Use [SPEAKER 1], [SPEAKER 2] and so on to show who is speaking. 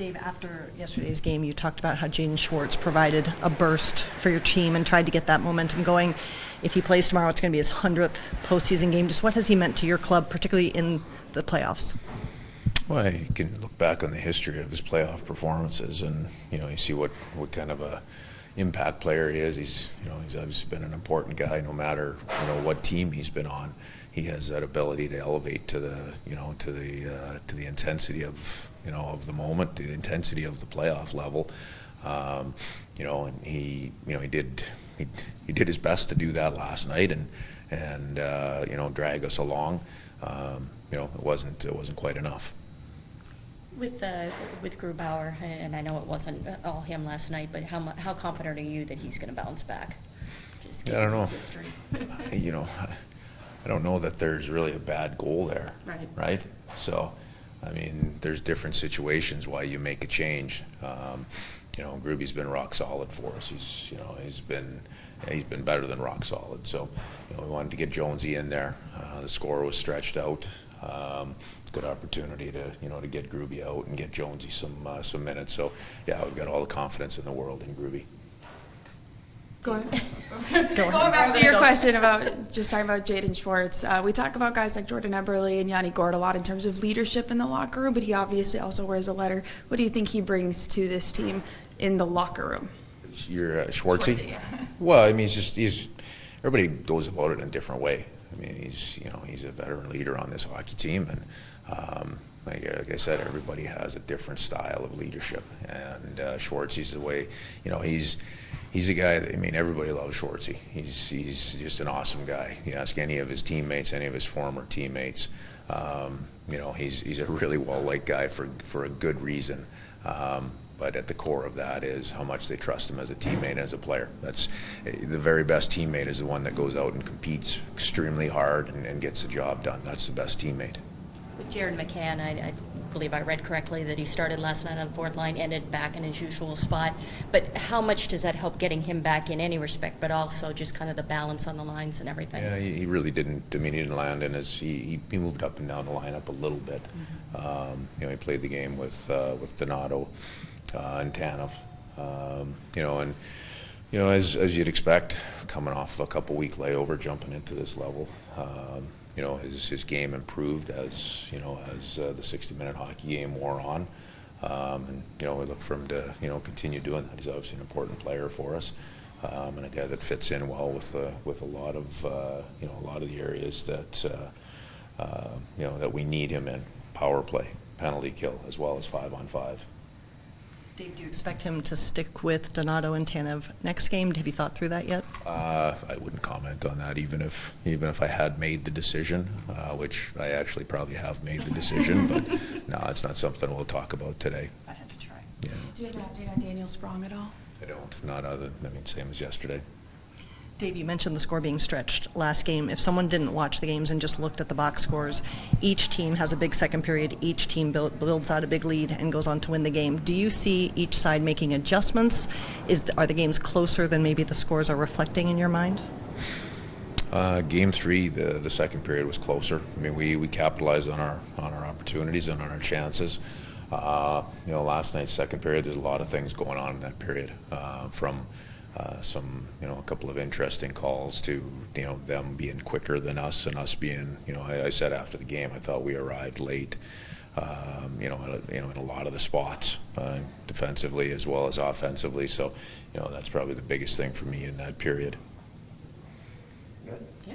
[SPEAKER 1] Dave, after yesterday's game, you talked about how Jaden Schwartz provided a burst for your team and tried to get that momentum going. If he plays tomorrow, it's going to be his 100th postseason game. Just what has he meant to your club, particularly in the playoffs?
[SPEAKER 2] Well, you can look back on the history of his playoff performances, and you see what kind of a impact player he is. He's obviously been an important guy, no matter what team he's been on. He has that ability to elevate to the to the intensity of of the moment, the intensity of the playoff level. And he did his best to do that last night, and drag us along. It wasn't quite enough.
[SPEAKER 3] With Grubauer, and I know it wasn't all him last night, but how confident are you that he's going to bounce back?
[SPEAKER 2] I don't know. I don't know that there's really a bad goal there. Right? So, I mean, there's different situations why you make a change. Gruby's been rock solid for us. He's been better than rock solid. So, we wanted to get Jonesy in there. The score was stretched out. Good opportunity to get Gruby out and get Jonesy some minutes. So, yeah, we've got all the confidence in the world in Gruby.
[SPEAKER 4] Going back to your question about just talking about Jaden Schwartz, we talk about guys like Jordan Eberle and Yanni Gourde a lot in terms of leadership in the locker room, but he obviously also wears a letter. What do you think he brings to this team in the locker room?
[SPEAKER 2] You're Schwartzy? Yeah. Well, I mean, he's everybody goes about it in a different way. I mean, he's a veteran leader on this hockey team, and like I said, everybody has a different style of leadership, and Schwartzy's the way. He's a guy that, I mean, everybody loves Schwartzy. He's just an awesome guy. You ask any of his teammates, any of his former teammates, he's a really well-liked guy for a good reason. But at the core of that is how much they trust him as a teammate and as a player. That's the very best teammate is the one that goes out and competes extremely hard and gets the job done. That's the best teammate.
[SPEAKER 3] With Jared McCann, I believe I read correctly that he started last night on the fourth line, ended back in his usual spot. But how much does that help getting him back in any respect, but also just kind of the balance on the lines and everything?
[SPEAKER 2] Yeah, he really didn't. I mean, he didn't land in his. He moved up and down the lineup a little bit. Mm-hmm. He played the game with Donato and Tanev. As you'd expect, coming off a couple-week layover, jumping into this level. His game improved as the 60-minute hockey game wore on, and we look for him to continue doing that. He's obviously an important player for us, and a guy that fits in well with a lot of a lot of the areas that that we need him in: power play, penalty kill, as well as 5-on-5.
[SPEAKER 1] Dave, do you expect him to stick with Donato and Tanev next game? Have you thought through that yet?
[SPEAKER 2] I wouldn't comment on that, even if I had made the decision, which I actually probably have made the decision, but no, it's not something we'll talk about today.
[SPEAKER 1] I had to try.
[SPEAKER 2] Yeah.
[SPEAKER 4] Do you have an update on Daniel Sprong at all?
[SPEAKER 2] I don't. Not other. Same as yesterday.
[SPEAKER 1] Dave, you mentioned the score being stretched last game. If someone didn't watch the games and just looked at the box scores, each team has a big second period. Each team builds out a big lead and goes on to win the game. Do you see each side making adjustments? Are the games closer than maybe the scores are reflecting in your mind?
[SPEAKER 2] Game 3, the second period was closer. I mean, we capitalized on our opportunities and on our chances. Last night's second period, there's a lot of things going on in that period, from a couple of interesting calls to them being quicker than us and us being I said after the game I thought we arrived late in a lot of the spots, defensively as well as offensively. So that's probably the biggest thing for me in that period.
[SPEAKER 3] Yeah.